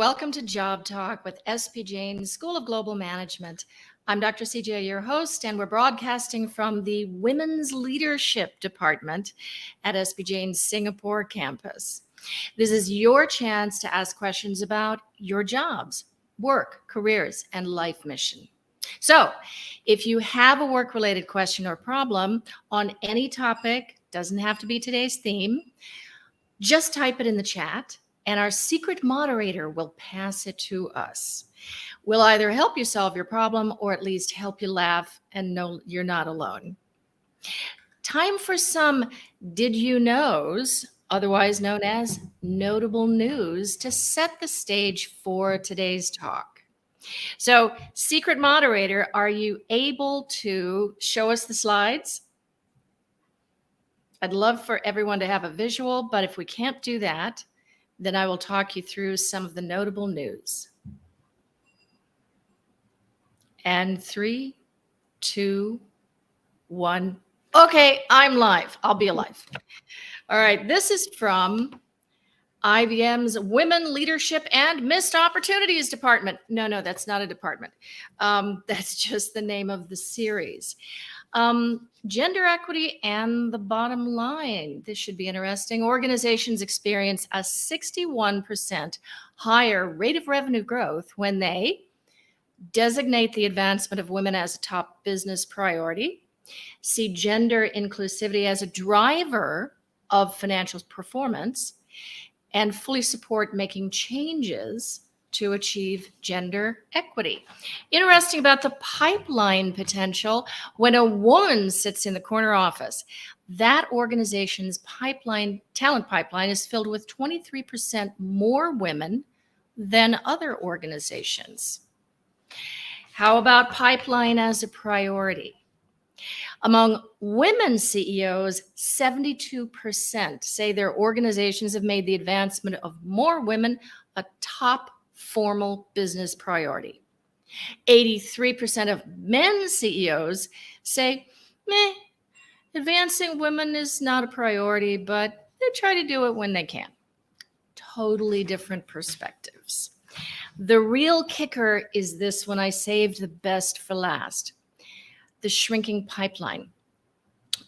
Welcome to Job Talk with SP Jain School of Global Management. I'm Dr. CJ, your host, and we're broadcasting from the Women's Leadership Department at SP Jain's Singapore campus. This is your chance to ask questions about your jobs, work, careers, and life mission. So if you have a work-related question or problem on any topic, doesn't have to be today's theme, just type it in the chat and our secret moderator will pass it to us. We'll either help you solve your problem or at least help you laugh and know you're not alone. Time for some did you knows, otherwise known as notable news, to set the stage for today's talk. So, secret moderator, are you able to show us the slides? I'd love for everyone to have a visual, but if we can't do that, then I will talk you through some of the notable news. And 3, 2, 1. Okay, I'm live. I'll be alive. All right, this is from IBM's Women Leadership and Missed Opportunities Department. No, that's not a department. That's just the name of the series. Gender equity and the bottom line. This should be interesting. Organizations experience a 61% higher rate of revenue growth when they designate the advancement of women as a top business priority, see gender inclusivity as a driver of financial performance, and fully support making changes to achieve gender equity. Interesting about the pipeline potential. When a woman sits in the corner office, that organization's talent pipeline is filled with 23% more women than other organizations. How about pipeline as a priority? Among women CEOs, 72% say their organizations have made the advancement of more women a top formal business priority. 83% of men CEOs say, advancing women is not a priority, but they try to do it when they can. Totally different perspectives. The real kicker is this one. I saved the best for last. The shrinking pipeline.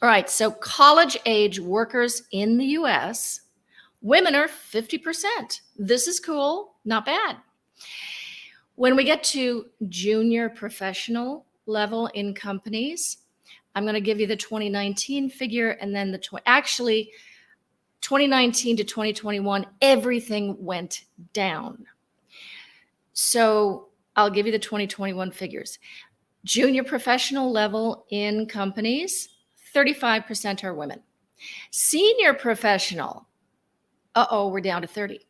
All right, so college-age workers in the US, women are 50%. This is cool, not bad. When we get to junior professional level in companies, I'm going to give you the 2019 figure and then the 2019 to 2021, everything went down. So I'll give you the 2021 figures. Junior professional level in companies, 35% are women. Senior professional, we're down to 30.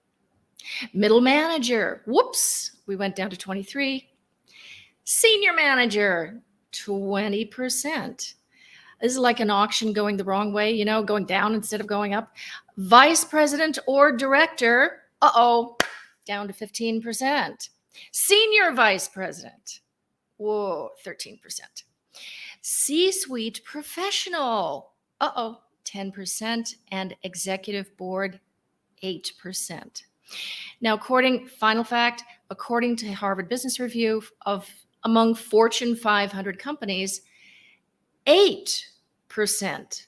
Middle manager, whoops, we went down to 23. Senior manager, 20%. This is like an auction going the wrong way, going down instead of going up. Vice president or director, down to 15%. Senior vice president, 13%. C-suite professional, 10%, and executive board, 8%. Now, according to Harvard Business Review, among Fortune 500 companies, 8%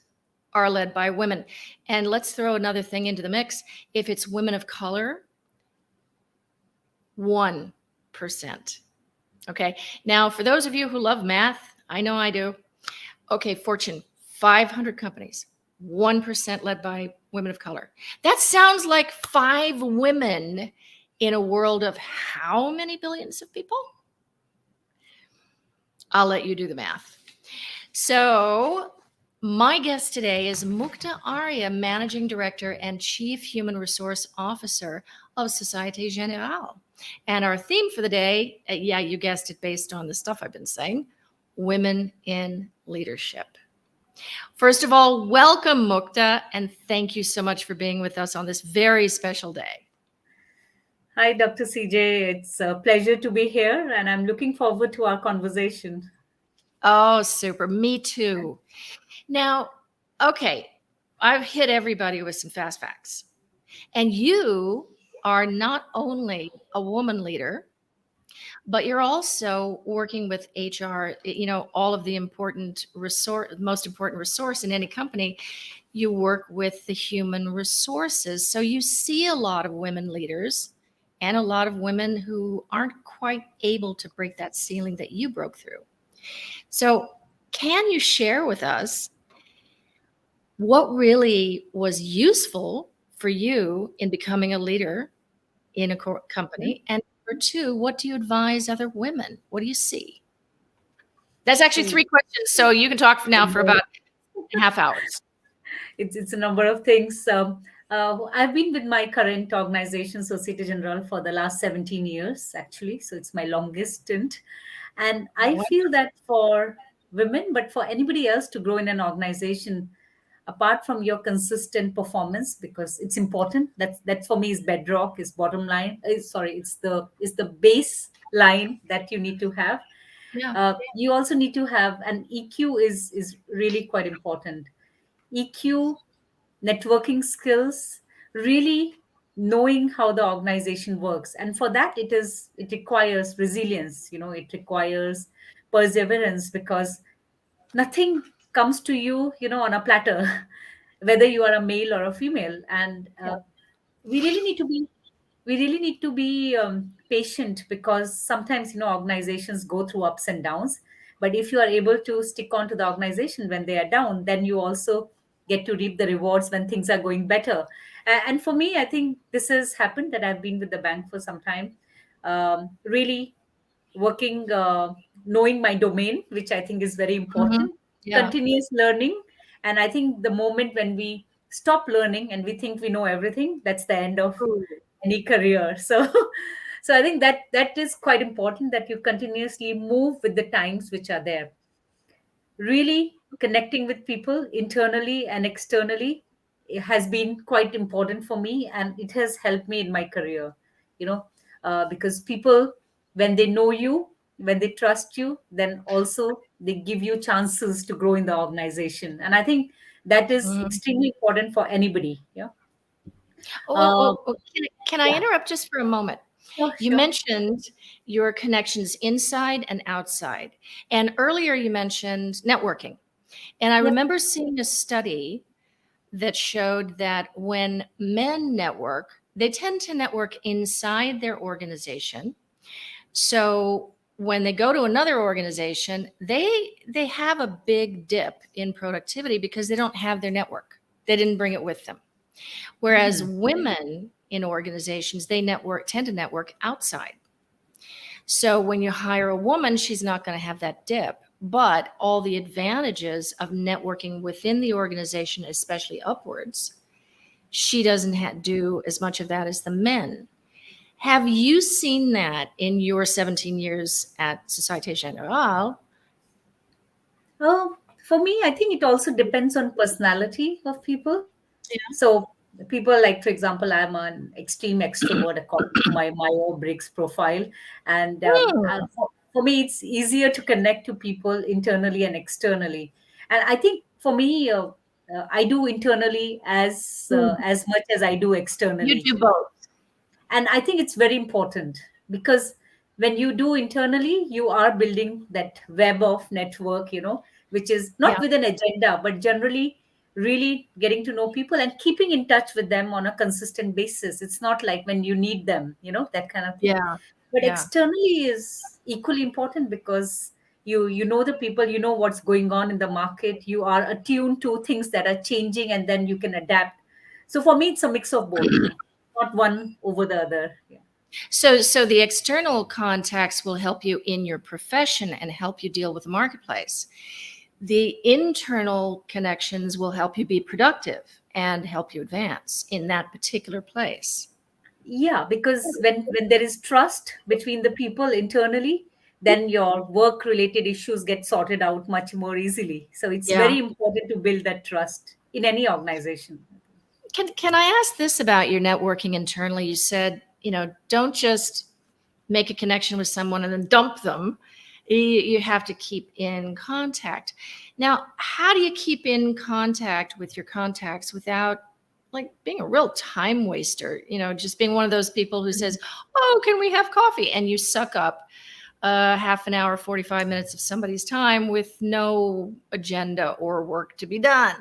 are led by women. And let's throw another thing into the mix. If it's women of color, 1%. Okay, now for those of you who love math, I know I do. Okay, Fortune 500 companies, 1% led by women of color. That sounds like 5 women in a world of how many billions of people? I'll let you do the math. So my guest today is Mukta Arya, Managing Director and Chief Human Resource Officer of Societe Generale. And our theme for the day, you guessed it based on the stuff I've been saying, women in leadership. First of all, welcome, Mukta, and thank you so much for being with us on this very special day. Hi, Dr. CJ. It's a pleasure to be here, and I'm looking forward to our conversation. Oh, super. Me too. Now, okay, I've hit everybody with some fast facts. And you are not only a woman leader, but you're also working with HR, all of the most important resource in any company. You work with the human resources. So you see a lot of women leaders and a lot of women who aren't quite able to break that ceiling that you broke through. So can you share with us what really was useful for you in becoming a leader in a company? And number two, what do you advise other women? What do you see? That's actually Oh, three questions. So you can talk now for about half hours. it's a number of things. I've been with my current organization, Societe Generale, for the last 17 years, actually. So it's my longest stint. And I Wow. feel that for women, but for anybody else to grow in an organization, apart from your consistent performance, because it's important, that for me is bedrock, is bottom line. Sorry, it's the baseline that you need to have. Yeah. You also need to have an EQ is really quite important. EQ, networking skills, really knowing how the organization works. And for that, it requires resilience, it requires perseverance, because nothing comes to you, on a platter, whether you are a male or a female. And we really need to be we really need to be patient, because sometimes organizations go through ups and downs. But if you are able to stick on to the organization when they are down, then you also get to reap the rewards when things are going better. And for me, I think this has happened, that I've been with the bank for some time, really working, knowing my domain, which I think is very Mhm. important, Yeah. continuous learning. And I think the moment when we stop learning and we think we know everything, that's the end of Ooh. any career. So so I think that is quite important, that you continuously move with the times which are there. Really connecting with people internally and externally, it has been quite important for me, and it has helped me in my career. you know because people, when they know you, when they trust you, then also they give you chances to grow in the organization. And I think that is Mhm. extremely important for anybody. Yeah. uh, Can I yeah, interrupt just for a moment? sure, You sure. mentioned your connections inside and outside. And earlier you mentioned networking. And I Yes. remember seeing a study that showed that when men network, they tend to network inside their organization. So when they go to another organization, they have a big dip in productivity because they don't have their network. They didn't bring it with them. Whereas Hmm. women in organizations, they tend to network outside. So when you hire a woman, she's not going to have that dip. But all the advantages of networking within the organization, especially upwards, she doesn't do as much of that as the men. Have you seen that in your 17 years at Societe Generale? Oh, for me, I think it also depends on personality of people. So people like, for example, I'm an extreme extrovert according to my Myers-Briggs profile, and Hmm. for me, it's easier to connect to people internally and externally. And I think for me, I do internally as much as I do You externally. do both. And I think it's very important, because when you do internally, you are building that web of network, which is not Yeah. with an agenda, but generally really getting to know people and keeping in touch with them on a consistent basis. It's not like when you need them, that kind of thing. Yeah. But Yeah. externally is equally important, because you know the people, you know what's going on in the market, you are attuned to things that are changing, and then you can adapt. So for me, it's a mix of both, not one over the other. Yeah. So the external contacts will help you in your profession and help you deal with the marketplace. The internal connections will help you be productive and help you advance in that particular place. Yeah, because when there is trust between the people internally, then your work related issues get sorted out much more easily. So it's Yeah. very important to build that trust in any organization. Can I ask this about your networking internally? You said, don't just make a connection with someone and then dump them. You have to keep in contact. Now, how do you keep in contact with your contacts without like being a real time waster, just being one of those people who says, "Oh, can we have coffee?" And you suck up half an hour, 45 minutes of somebody's time with no agenda or work to be done.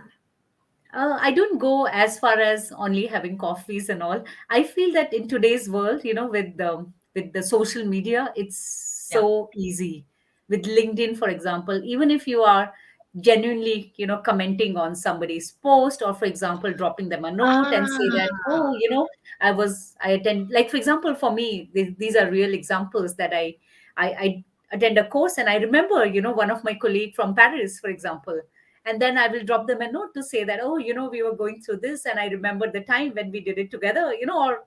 I don't go as far as only having coffees and all. I feel that in today's world, with the social media, it's Yeah. so easy. With LinkedIn, for example, even if you are genuinely, commenting on somebody's post, or for example, dropping them a note and say that, Ah, oh, I attend, like for example, for me, these are real examples that I attend a course, and I remember, one of my colleague from Paris, for example, and then I will drop them a note to say that, oh, we were going through this, and I remember the time when we did it together, or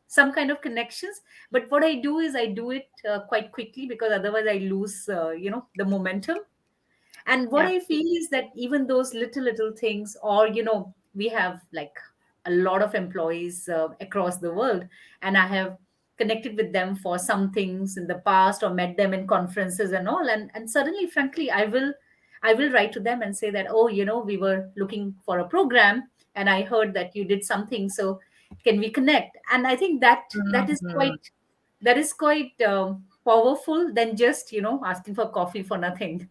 some kind of connections. But what I do is I do it quite quickly, because otherwise I lose the momentum. And what yeah. I feel is that even those little things, or we have like a lot of employees across the world, and I have connected with them for some things in the past, or met them in conferences and all, and suddenly, frankly, I will write to them and say that, oh, we were looking for a program, and I heard that you did something, so can we connect? And I think Mhm. that is quite powerful than just asking for coffee for nothing.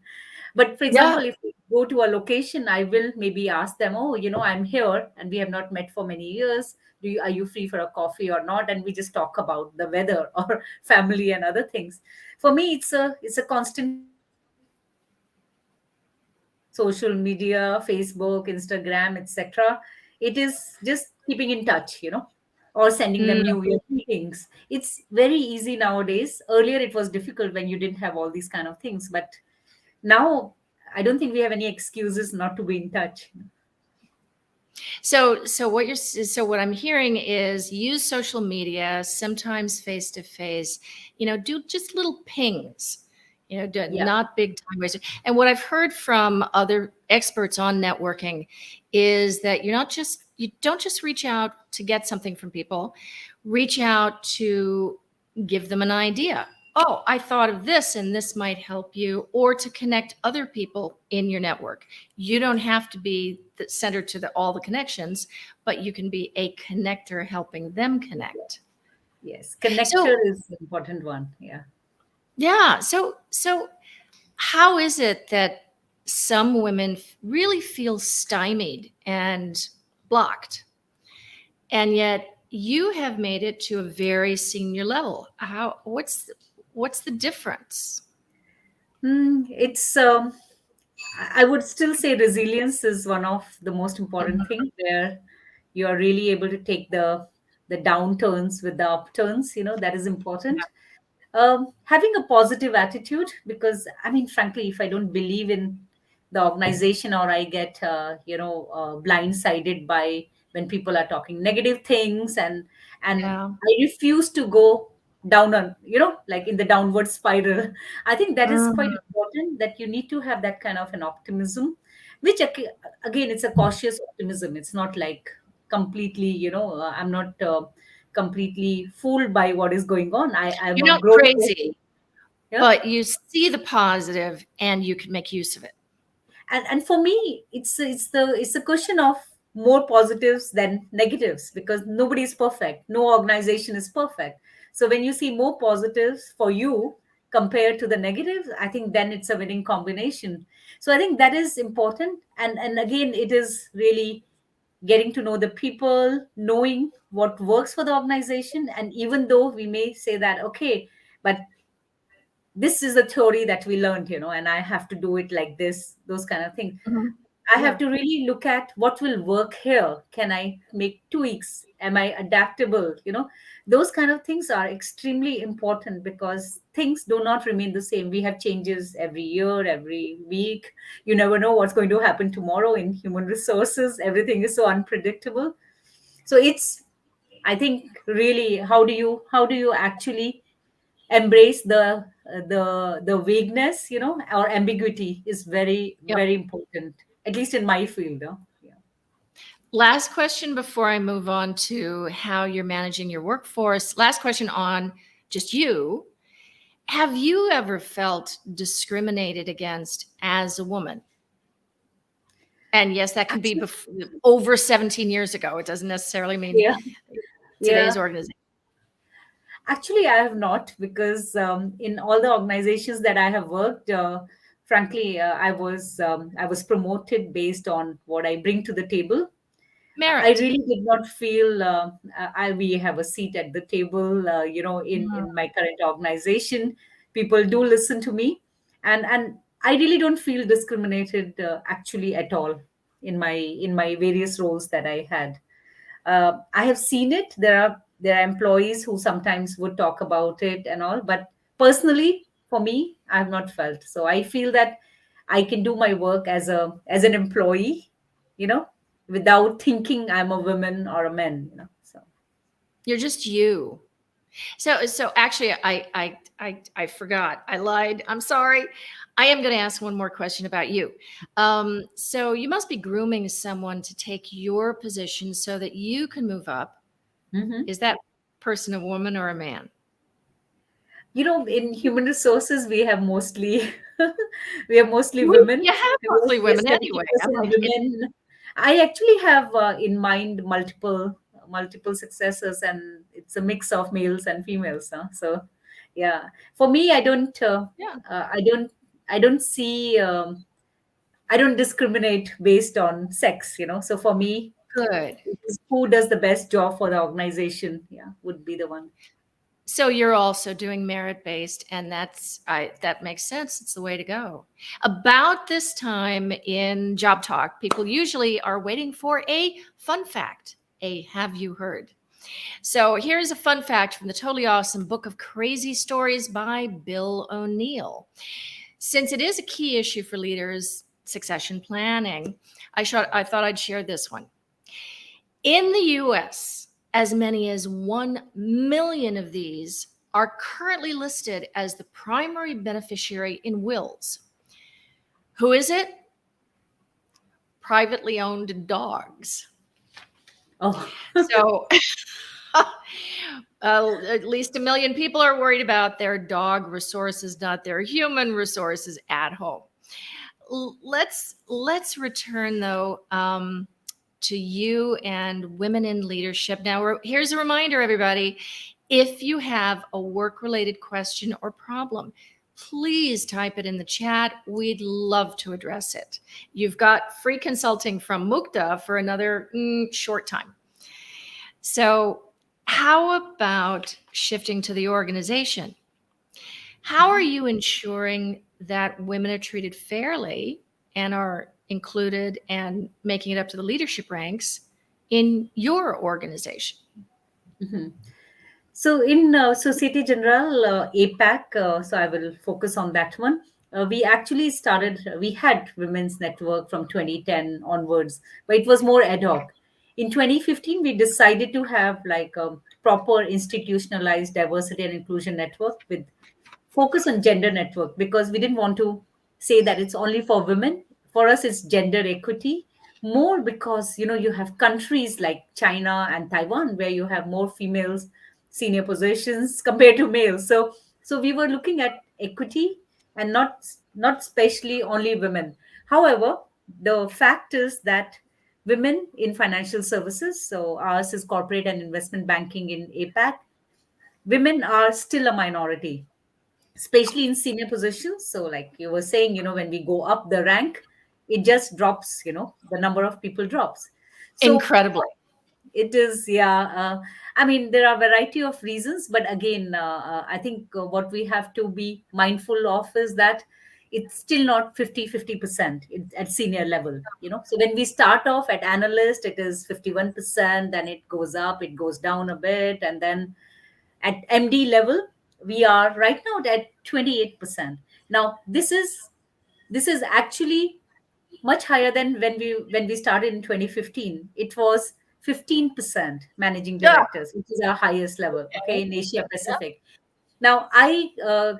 But for Yeah. example, if we go to a location, I will maybe ask them, oh, I'm here and we have not met for many years. Are you free for a coffee or not? And we just talk about the weather or family and other things. For me, it's a constant communication. Social media, Facebook, Instagram, etc. It is just keeping in touch, or sending them Mm. New Year greetings. It's very easy nowadays. Earlier, it was difficult when you didn't have all these kind of things, but now I don't think we have any excuses not to be in touch. So what I'm hearing is use social media, sometimes face to face, do just little pings, Yeah. not big time wasters. And what I've heard from other experts on networking is that you don't just reach out to get something from people, reach out to give them an idea. Oh, I thought of this and this might help you, or to connect other people in your network. You don't have to be the center to all the connections, but you can be a connector helping them connect. Yes, connector So, is an important one. Yeah. yeah. So how is it that some women really feel stymied and blocked, and yet you have made it to a very senior level? What's the difference? It's I would still say resilience is one of the most important Mhm. thing, where you are really able to take the downturns with the upturns. That is important. Having a positive attitude, because I mean, frankly, if I don't believe in the organization, or I get blindsided by when people are talking negative things, and Yeah. I refuse to go down on, like in the downward spiral. I think that is quite Mhm. important, that you need to have that kind of an optimism, which again, it's a cautious optimism. It's not like completely, I'm not completely fooled by what is going on. I'm You're a not growth person. crazy, Yeah. but you see the positive and you can make use of it. And for me, it's a question of more positives than negatives, because nobody is perfect, no organization is perfect. So when you see more positives for you compared to the negatives, I think then it's a winning combination. So I think that is important. And again, it is really getting to know the people, knowing what works for the organization. And even though we may say that, okay, but this is the theory that we learned, and I have to do it like this, those kind of things. Mhm. I have Yeah. to really look at what will work here. Can I make tweaks? Am I adaptable? Those kind of things are extremely important, because things do not remain the same. We have changes every year, every week. You never know what's going to happen tomorrow in human resources. Everything is so unpredictable. So it's, I think, really, how do you actually embrace the vagueness, or ambiguity, is very, Yep. very important, at least in my field. Yeah. Last question before I move on to how you're managing your workforce. Last question on just you. Have you ever felt discriminated against as a woman? And yes, that can be Actually, over 17 years ago. It doesn't necessarily mean yeah, today's yeah. organization. Actually, I have not, because in all the organizations that I have worked, frankly, I was promoted based on what I bring to the table. I Merit. really did not feel I we have a seat at the table. Mm. In my current organization, people do listen to me, and I really don't feel discriminated actually at all in my various roles that I had. I have seen it. There are employees who sometimes would talk about it and all, but personally, for me, I have not felt. So I feel that I can do my work as an employee, you know, without thinking I'm a woman or a man, you know. So You're just you. So actually, I forgot. I lied. I'm sorry. I am going to ask one more question about you. So you must be grooming someone to take your position so that you can move up. mhm. Is that person a woman or a man? In human resources, we have mostly we are mostly You women. have mostly We are women anyway. I'm 70% like, women. I actually have in mind multiple successors, and it's a mix of males and females. Huh? So, yeah, for me, yeah, I don't, I don't see, I don't discriminate based on sex. So for me, good. it is who does the best job for the organization. Yeah, would be the one. So you're also doing merit based, and that makes sense. It's the way to go. About this time in Job Talk, people usually are waiting for a fun fact. A have you heard? So here's a fun fact from the totally awesome book of crazy stories by Bill O'Neill. Since it is a key issue for leaders, succession planning, I thought I'd share this one. In the US, as many as 1 million of these are currently listed as the primary beneficiary in wills. Who is it? Privately owned dogs. Oh, So at least 1 million people are worried about their dog resources, not their human resources at home. Let's return though to you and women in leadership. Now, here's a reminder, everybody. If you have a work related question or problem, please type it in the chat. We'd love to address it. You've got free consulting from Mukta for another short time. So, how about shifting to the organization? How are you ensuring that women are treated fairly and are included and making it up to the leadership ranks in your organization? mhm. So in Societe Generale, APAC, so I will focus on that one. We had Women's Network from 2010 onwards, but it was more ad hoc. In 2015, we decided to have like a proper institutionalized diversity and inclusion network with focus on gender network, because we didn't want to say that it's only for women. For us, it's gender equity more, because you have countries like China and Taiwan where you have more females senior positions compared to males. So we were looking at equity, and not especially only women. However, the fact is that women in financial services, so ours is corporate and investment banking in APAC, women are still a minority, especially in senior positions. So like you were saying, when we go up the rank, it just drops, the number of people drops. So Incredibly. it is, yeah. I mean, there are a variety of reasons, but again, I think what we have to be mindful of is that it's still not 50-50% at senior level. So when we start off at analyst, it is 51%, then it goes up, it goes down a bit, and then at MD level, we are right now at 28%. Now, this is actually much higher than when we started in 2015. It was 15% managing Yeah. directors, which is our highest level, okay, in Asia Pacific. Now, I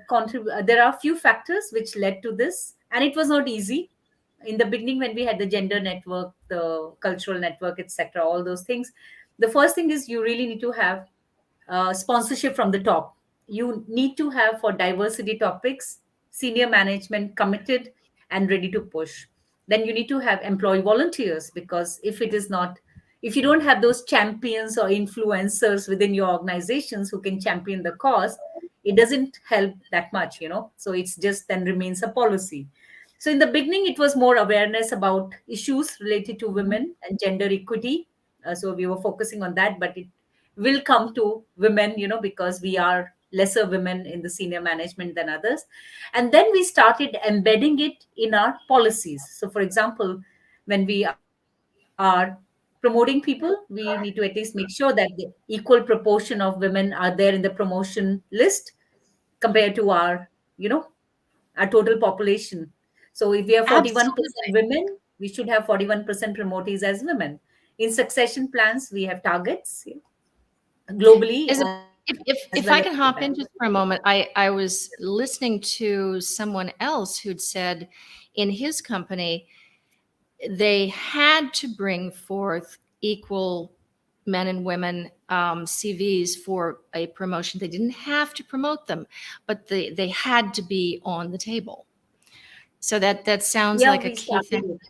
contribute. There are a few factors which led to this, and it was not easy in the beginning when we had the gender network, the cultural network, etc. All those things. The first thing is you really need to have sponsorship from the top. You need to have, for diversity topics, senior management committed and ready to push. then you need to have employee volunteers, because if you don't have those champions or influencers within your organizations who can champion the cause, it doesn't help that much, so it's just then remains a policy. So in the beginning it was more awareness about issues related to women and gender equity. So we were focusing on that, but it will come to women, because we are lesser women in the senior management than others. And then we started embedding it in our policies. So for example, when we are promoting people, we need to at least make sure that the equal proportion of women are there in the promotion list compared to our total population. So if we have 41% Absolutely. women, we should have 41% promotees as women. In succession plans, we have targets, globally As a, as well as if APAC. I can hop in just for a moment, I was listening to someone else who'd said in his company they had to bring forth equal men and women CVs for a promotion. They didn't have to promote them, but they had to be on the table. So that sounds Yeah, like a we key started thing. it.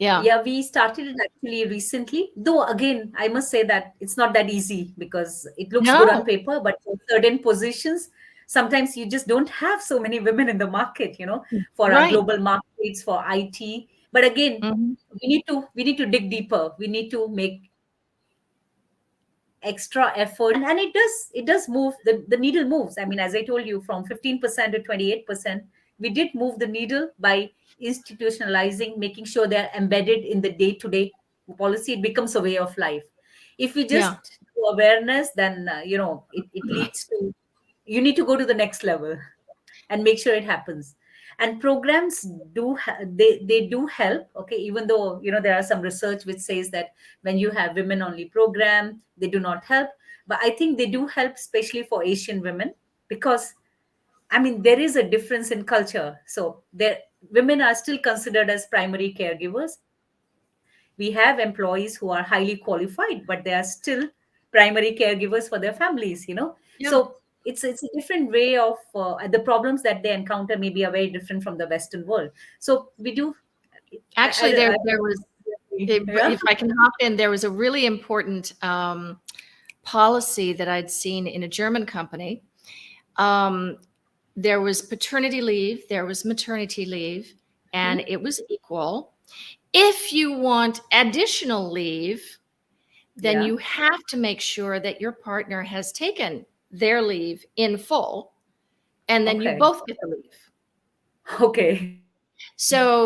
Yeah. Yeah, we started it actually recently. Though again, I must say that it's not that easy, because it looks good on No. paper, but for certain positions, sometimes you just don't have so many women in the market, for our Right. global markets, for IT. But again, Mhm. we need to dig deeper. We need to make extra effort, and it does move, the needle moves. I mean, as I told you, from 15% to 28%, we did move the needle by institutionalizing, making sure they're embedded in the day-to-day policy. It becomes a way of life. If we Yeah. just do awareness, then it leads to, you need to go to the next level and make sure it happens. And programs they do help, okay, even though there are some research which says that when you have women only program, they do not help. But I think they do help, especially for Asian women, because I mean, there is a difference in culture. So there, women are still considered as primary caregivers. We have employees who are highly qualified, but they are still primary caregivers for their families. So Yeah. it's a different way of the problems that they encounter maybe are very different from the Western world. So we do. Actually, there was, Yeah. if I can hop in, there was a really important policy that I'd seen in a German company. Um, there was paternity leave, there was maternity leave, Hmm? and it was equal. If you want additional leave, then Yeah. you have to make sure that your partner has taken their leave in full, and then you Okay. both get the leave. Okay.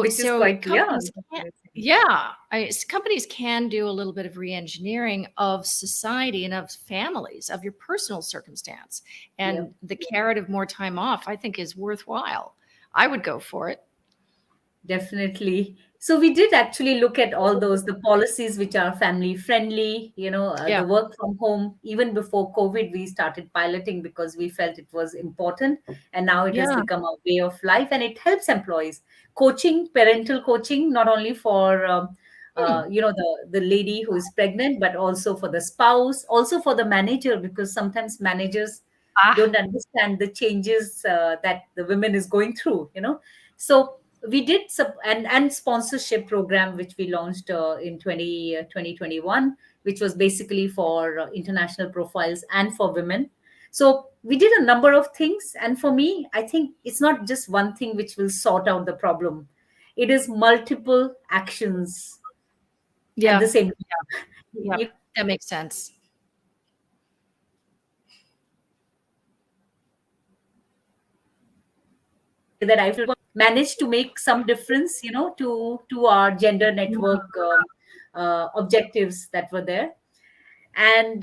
Which is quite, yeah. So companies can, yeah, companies can do a little bit of re-engineering of society and of families, of your personal circumstance, Yeah. and the carrot of more time off, I think, is worthwhile. I would go for it. Definitely. So we did actually look at all those, the policies which are family friendly, Yeah, the work from home. Even before COVID, we started piloting because we felt it was important. And now it has yeah, become a way of life, and it helps employees. Coaching, parental coaching, not only for, hmm. the lady who is pregnant, but also for the spouse, also for the manager, because sometimes managers Ah, don't understand the changes that the women is going through, So we did and sponsorship program which we launched in 2021, which was basically for international profiles and for women. So we did a number of things, and for me, I think it's not just one thing which will sort out the problem. It is multiple actions at the yeah, same time. yeah, You know, that there makes are some sense. actions which will say that I feel managed to make some difference, to our gender network objectives that were there. And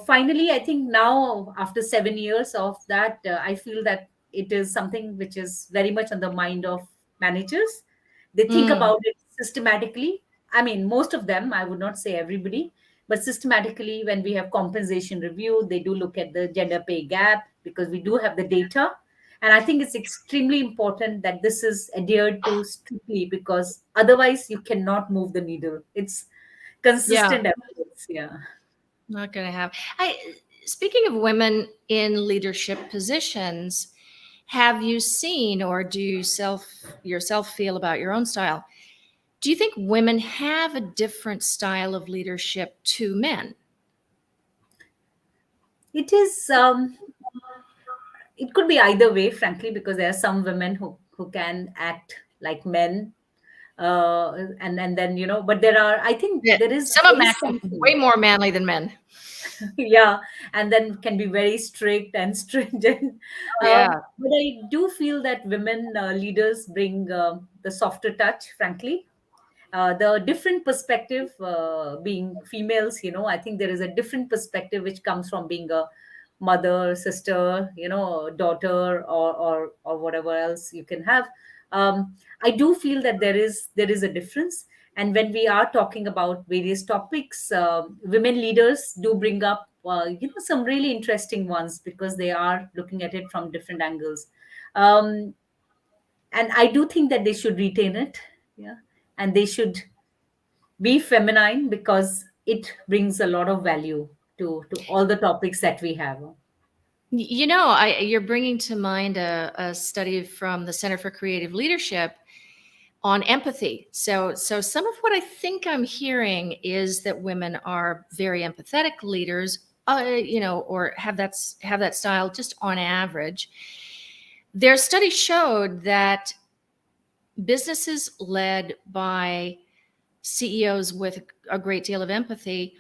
finally, I think now, after 7 years of that, I feel that it is something which is very much on the mind of managers. They think Mm, about it systematically. I mean, most of them, I would not say everybody, but systematically, when we have compensation review, they do look at the gender pay gap, because we do have the data. And I think it's extremely important that this is adhered to strictly, because otherwise you cannot move the needle. It's yeah, consistent efforts. Yeah. not gonna have. I Speaking of women in leadership positions, Have you seen, or do you yourself feel about your own style? Do you think women have a different style of leadership to men? It is. It could be either way, frankly, because there are some women who can act like men, and then but there are. I think Yeah, there is some of them act way something. more manly than men. Yeah, and then can be very strict and stringent. Oh yeah. But I do feel that women leaders bring the softer touch, frankly. The different perspective, being females, I think there is a different perspective which comes from being a mother, sister, daughter, or whatever else you can have. I do feel that there is a difference. And when we are talking about various topics, women leaders do bring up some really interesting ones, because they are looking at it from different angles. um, and I do think that they should retain it. Yeah, and they should be feminine, because it brings a lot of value to all the topics that we have. You're bringing to mind a study from the Center for Creative Leadership on empathy. So some of what I think I'm hearing is that women are very empathetic leaders, or have that style just on average. Their study showed that businesses led by CEOs with a great deal of empathy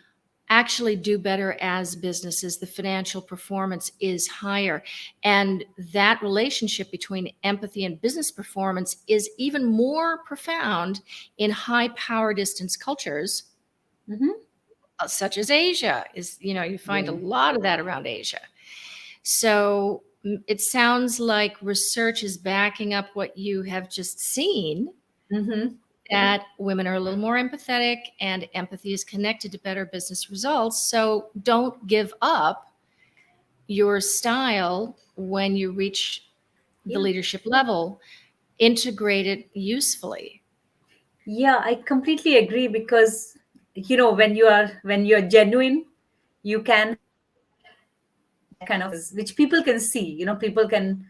actually do better as businesses. The financial performance is higher. And that relationship between empathy and business performance is even more profound in high power distance cultures, Hmm. such as Asia. You find a Yeah. lot of that around Asia. So it sounds like research is backing up what you have just seen, Hmm. that women are a little more empathetic and empathy is connected to better business results. So don't give up your style when you reach the Yeah. leadership level. Integrate it usefully. Yeah, I completely agree, because when you're genuine, you can that kind of which people can see. People can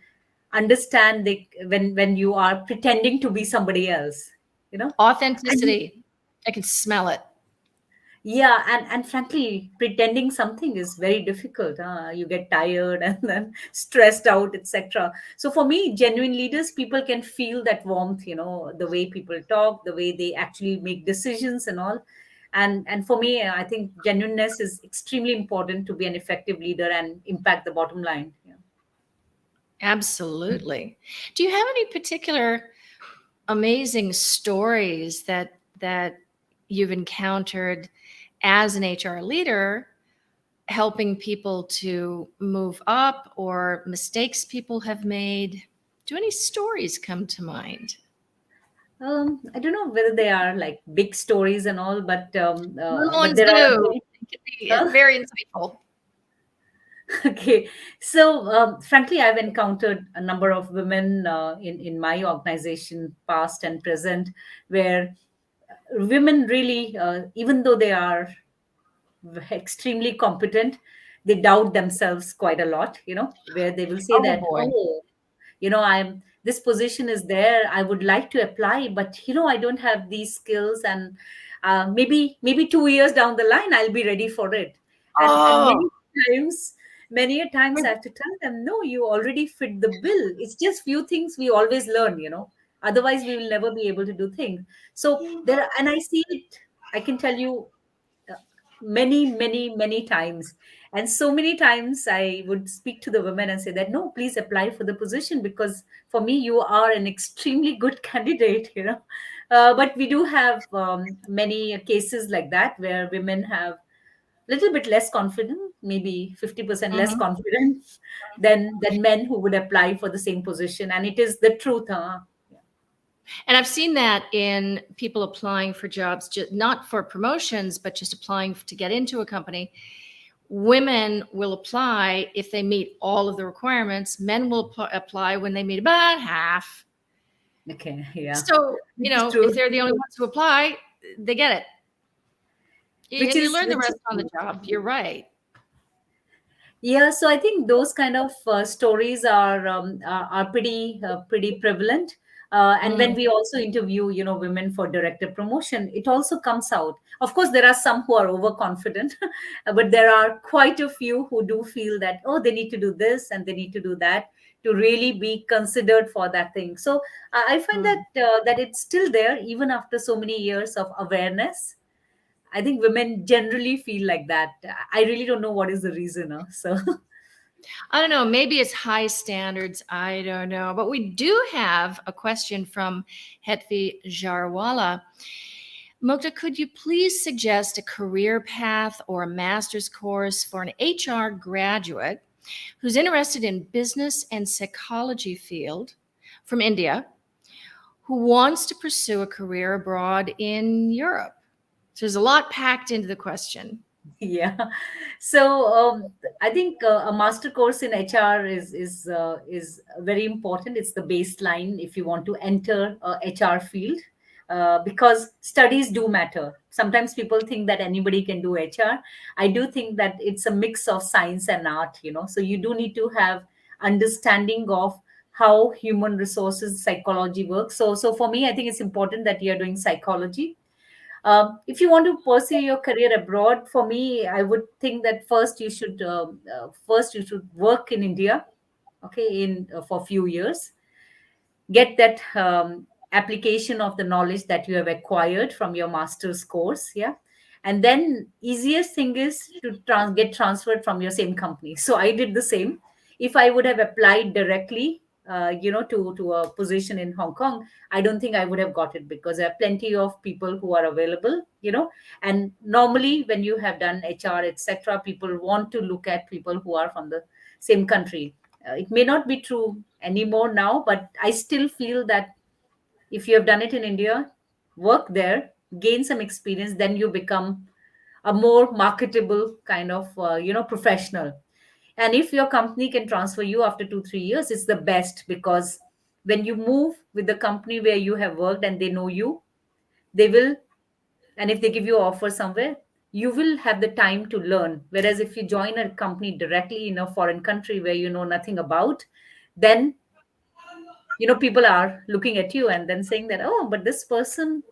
understand, when you are pretending to be somebody else. you know and Authenticity. I can smell it. yeah, and frankly, pretending something is very difficult. You get tired and then stressed out, etc. So for me, genuine leaders, people can feel that warmth, the way people talk, the way they actually make decisions and all. And for me, I think genuineness is extremely important to be an effective leader and impact the bottom line. Yeah. Absolutely. Do you have any particular amazing stories that you've encountered as an HR leader, helping people to move up, or mistakes people have made? Do any stories come to mind? I don't know whether they are like big stories and all, but Little but ones there are. do. It can be Huh? very insightful. Okay, so frankly, I've encountered a number of women in my organization, past and present, where women really, even though they are extremely competent, they doubt themselves quite a lot. Where they will say Oh that, boy. oh, I'm this position is there, I would like to apply, but I don't have these skills, and maybe 2 years down the line I'll be ready for it. And Oh, many a times I have to tell them, no, you already fit the bill. It's just few things we always learn. Otherwise we will never be able to do things. So and I see it, I can tell you, uh, many times. And so many times I would speak to the women and say that, no, please apply for the position, because for me you are an extremely good candidate. But we do have many cases like that, where women have a little bit less confident, maybe 50% less mhm. confident than men who would apply for the same position. And it is the truth, huh? And I've seen that in people applying for jobs, not for promotions, but just applying to get into a company. Women will apply if they meet all of the requirements. Men will apply when they meet about half. Okay, yeah, So, which is if true. they're the only ones who apply, they get it. which And you is learn the which rest is on the job. You're right. Yeah, so I think those kind of stories are pretty prevalent. And when Mm, we also interview, women for director promotion, it also comes out. Of course, there are some who are overconfident, but there are quite a few who do feel that, oh, they need to do this and they need to do that to really be considered for that thing. So I find mm. that it's still there even after so many years of awareness. I think women generally feel like that. I really don't know what is the reason. So I don't know. Maybe it's high standards. I don't know. But we do have a question from Hetvi Jarwala. Mukta, could you please suggest a career path or a master's course for an HR graduate who's interested in business and psychology field from India, who wants to pursue a career abroad in Europe? So there's a lot packed into the question. yeah. So I think a master course in HR is very important. It's the baseline if you want to enter HR field, because studies do matter. Sometimes people think that anybody can do HR. I do think that it's a mix of science and art. So you do need to have understanding of how human resources psychology works. So for me, I think it's important that you're doing psychology. If you want to pursue your career abroad, for me, I would think that first you should work in India, okay, in for a few years, get that application of the knowledge that you have acquired from your master's course, yeah. And then easiest thing is to get transferred from your same company. So I did the same. If I would have applied directly to a position in Hong Kong, I don't think I would have got it, because there are plenty of people who are available, and normally when you have done HR, etc., people want to look at people who are from the same country. It may not be true anymore now, but I still feel that if you have done it in India, work there, gain some experience, then you become a more marketable kind of professional. And if your company can transfer you after 2 3 years, it's the best, because when you move with the company where you have worked and they know you, they will, and if they give you an offer somewhere, you will have the time to learn. Whereas if you join a company directly in a foreign country where you know nothing about, then people are looking at you and then saying that, oh, but this person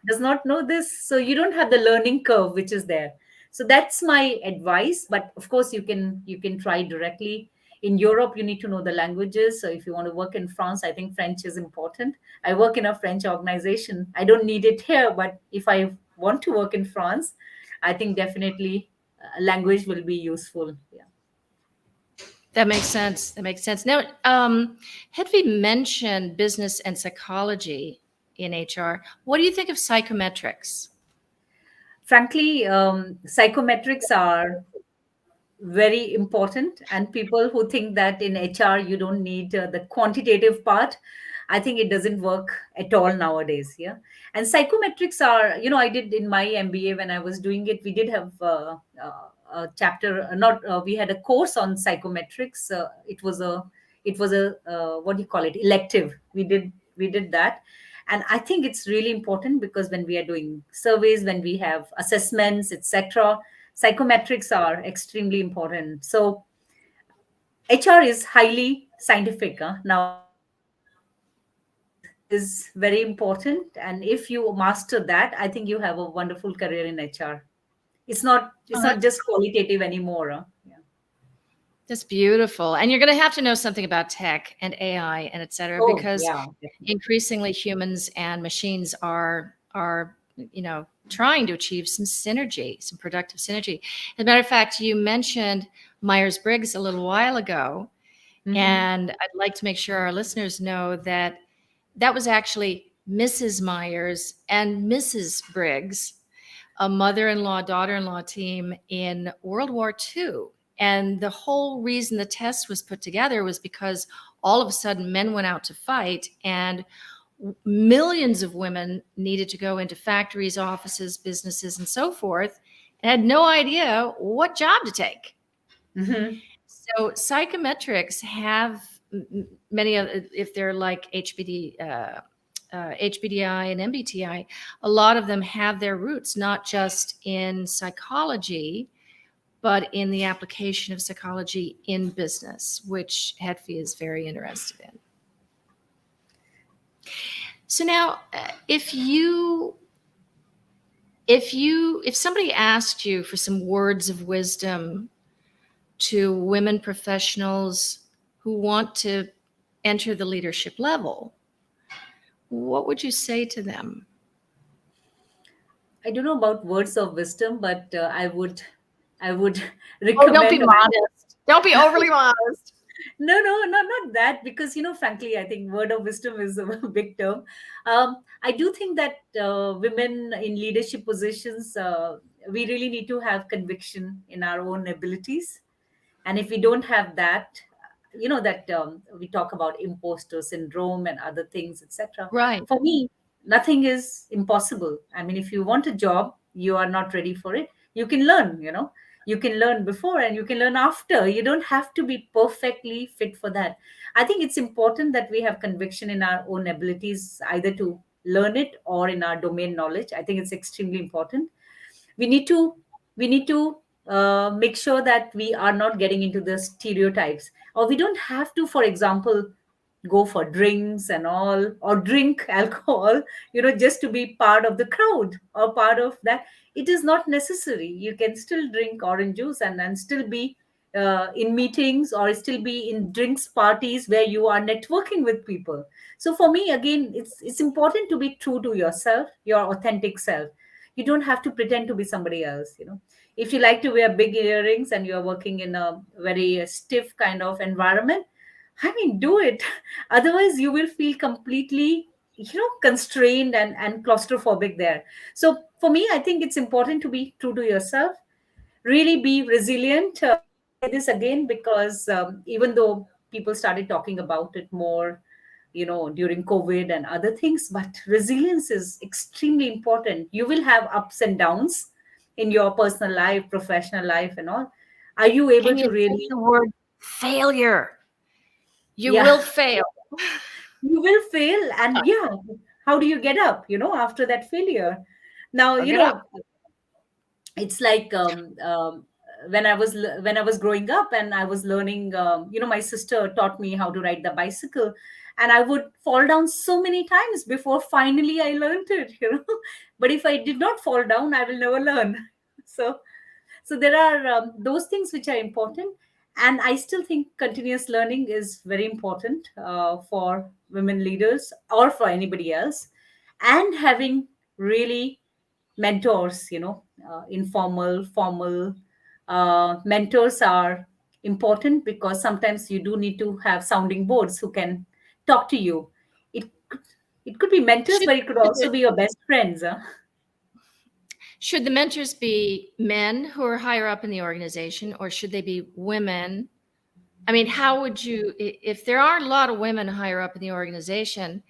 does not know this, so you don't have the learning curve which is there. So that's my advice. But of course, you can try directly. In Europe, you need to know the languages. So if you want to work in France, I think French is important. I work in a French organization. I don't need it here, but if I want to work in France, I think definitely language will be useful. Yeah. That makes sense. That makes sense. Now, Hedvig mentioned business and psychology in HR. What do you think of psychometrics? Frankly, psychometrics are very important, and people who think that in HR you don't need the quantitative part, I think it doesn't work at all nowadays. Yeah. And psychometrics are, I did in my MBA, when I was doing it, we did have a chapter, not we had a course on psychometrics. It was a what do you call it, elective. We did that. And I think it's really important, because when we are doing surveys, when we have assessments, etc., psychometrics are extremely important. So HR is highly scientific nowadays. Psychometrics is very important, and if you master that, I think you have a wonderful career in HR. It's not just qualitative anymore. Yeah. That's beautiful. And you're going to have to know something about tech and AI and et cetera, Oh, because yeah, definitely. increasingly humans and machines are trying to achieve some synergy, some productive synergy. As a matter of fact, you mentioned Myers-Briggs a little while ago, Hmm. and I'd like to make sure our listeners know that that was actually Mrs. Myers and Mrs. Briggs, a mother-in-law, daughter-in-law team in World War II. And the whole reason the test was put together was because all of a sudden men went out to fight, and millions of women needed to go into factories, offices, businesses, and so forth, and had no idea what job to take. Hmm. So psychometrics have many of, if they're like HBDI and MBTI, a lot of them have their roots not just in psychology, but in the application of psychology in business, which Hetfi is very interested in. So now, if somebody asked you for some words of wisdom to women professionals who want to enter the leadership level, what would you say to them? I don't know about words of wisdom, but I would Oh, don't be recommend. modest. Don't be overly modest. No, no, not that, because frankly, I think word of wisdom is a big term. I do think that women in leadership positions, we really need to have conviction in our own abilities, and if we don't have that, that we talk about imposter syndrome and other things, etc. Right. For me, nothing is impossible. I mean, if you want a job, you are not ready for it, you can learn. You can learn before and you can learn after. You don't have to be perfectly fit for that. I think it's important that we have conviction in our own abilities, either to learn it or in our domain knowledge. I think it's extremely important. We need to we need to make sure that we are not getting into the stereotypes, or we don't have to, for example, go for drinks and all, or drink alcohol, just to be part of the crowd or part of that. It is not necessary. You can still drink orange juice and still be in meetings, or still be in drinks parties where you are networking with people. So for me, again, it's important to be true to yourself, your authentic self. You don't have to pretend to be somebody else. If you like to wear big earrings and you're working in a very stiff kind of environment, I mean, do it. Otherwise, you will feel completely, constrained and claustrophobic there. So, for me, I think it's important to be true to yourself, really be resilient. I say this again because even though people started talking about it more, during COVID and other things, but resilience is extremely important. You will have ups and downs in your personal life, professional life, and all. Are you able Can you to say really? the word failure? You Yeah. will fail. You will fail, and yeah, how do you get up, after that failure? Now, I'll get up. it's like, when I was growing up and I was learning, my sister taught me how to ride the bicycle, and I would fall down so many times before finally I learned it. But if I did not fall down, I will never learn. So so there are those things which are important, and I still think continuous learning is very important for women leaders or for anybody else. And having really mentors, informal, formal mentors are important, because sometimes you do need to have sounding boards who can talk to you. It could, it could be mentors, Should, but it could should also the, be your best friends, huh? should the mentors be men who are higher up in the organization, or should they be women? I mean, how would you, if there are a lot of women higher up in the organization,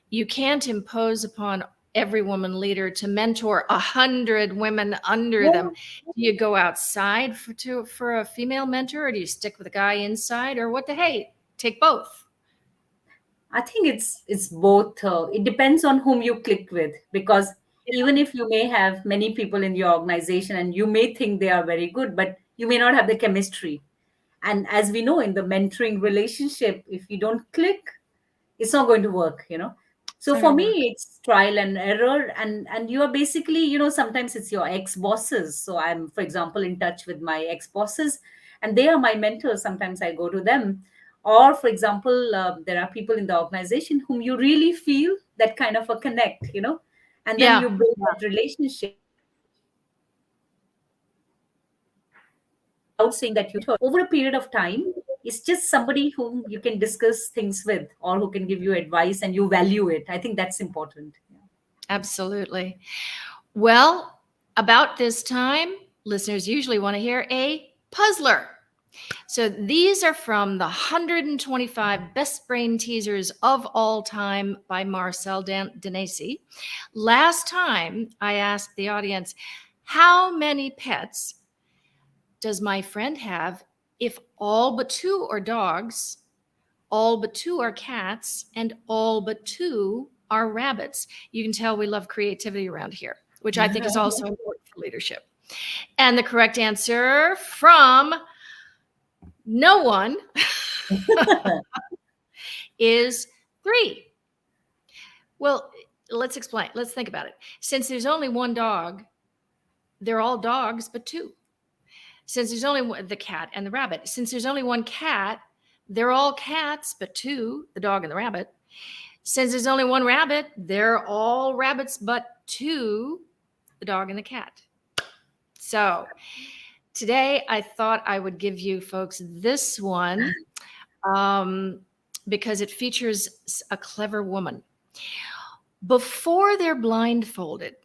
you can't impose upon every woman leader to mentor 100 women under them. Do you go outside for a female mentor, or do you stick with a guy inside, or what the hey? Take both. I think it's both. It depends on whom you click with, because even if you may have many people in your organization and you may think they are very good, but you may not have the chemistry. And as we know, in the mentoring relationship, if you don't click, it's not going to work. It's So not for going to me, work. it's trial and error, and you are basically, sometimes it's your ex bosses. So I'm, for example, in touch with my ex bosses, and they are my mentors. Sometimes I go to them. Or, for example, there are people in the organization whom you really feel that kind of a connect. And then Yeah. you build that relationship. Without saying that you over a period of time, it's just somebody whom you can discuss things with, or who can give you advice and you value it. I think that's important. Yeah. Absolutely. Well, about this time, listeners usually want to hear a puzzler. So these are from the 125 best brain teasers of all time by Marcel Danesi. Last time, I asked the audience, how many pets does my friend have if all but two are dogs, all but two are cats, and all but two are rabbits? You can tell we love creativity around here, which I think is also important for leadership. And the correct answer from no one is 3. Well, let's explain. Let's think about it. Since there's only one dog, they're all dogs but 2. Since there's only the cat and the rabbit. Since there's only one cat, they're all cats but 2, the dog and the rabbit. Since there's only one rabbit, they're all rabbits but 2, the dog and the cat. So today I thought I would give you folks this one because it features a clever woman. Before they're blindfolded,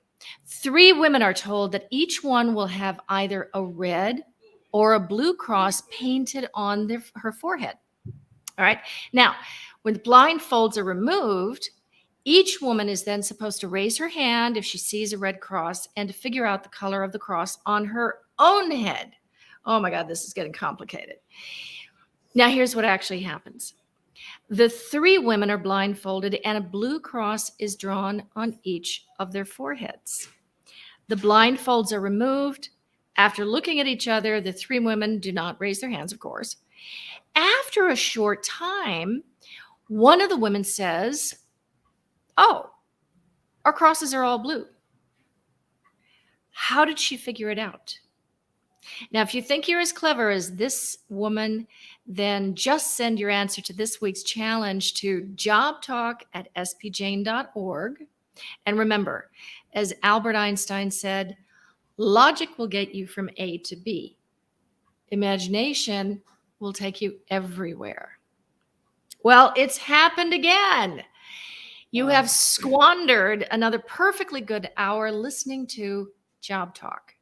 3 women are told that each one will have either a red or a blue cross painted on her forehead. All right. Now, when the blindfolds are removed, each woman is then supposed to raise her hand if she sees a red cross and to figure out the color of the cross on her own head. Oh my God, this is getting complicated. Now, here's what actually happens. The 3 women are blindfolded and a blue cross is drawn on each of their foreheads. The blindfolds are removed. After looking at each other, the 3 women do not raise their hands, of course. After a short time, one of the women says, "Oh, our crosses are all blue." How did she figure it out? Now, if you think you're as clever as this woman, then just send your answer to this week's challenge to jobtalk@spjane.org. And remember, as Albert Einstein said, logic will get you from A to B. Imagination will take you everywhere. Well, it's happened again. You have squandered another perfectly good hour listening to Job Talk.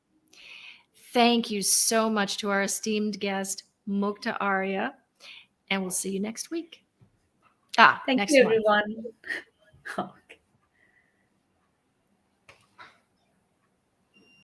Thank you so much to our esteemed guest, Mukta Arya, and we'll see you next week. Thank Next you, month. everyone.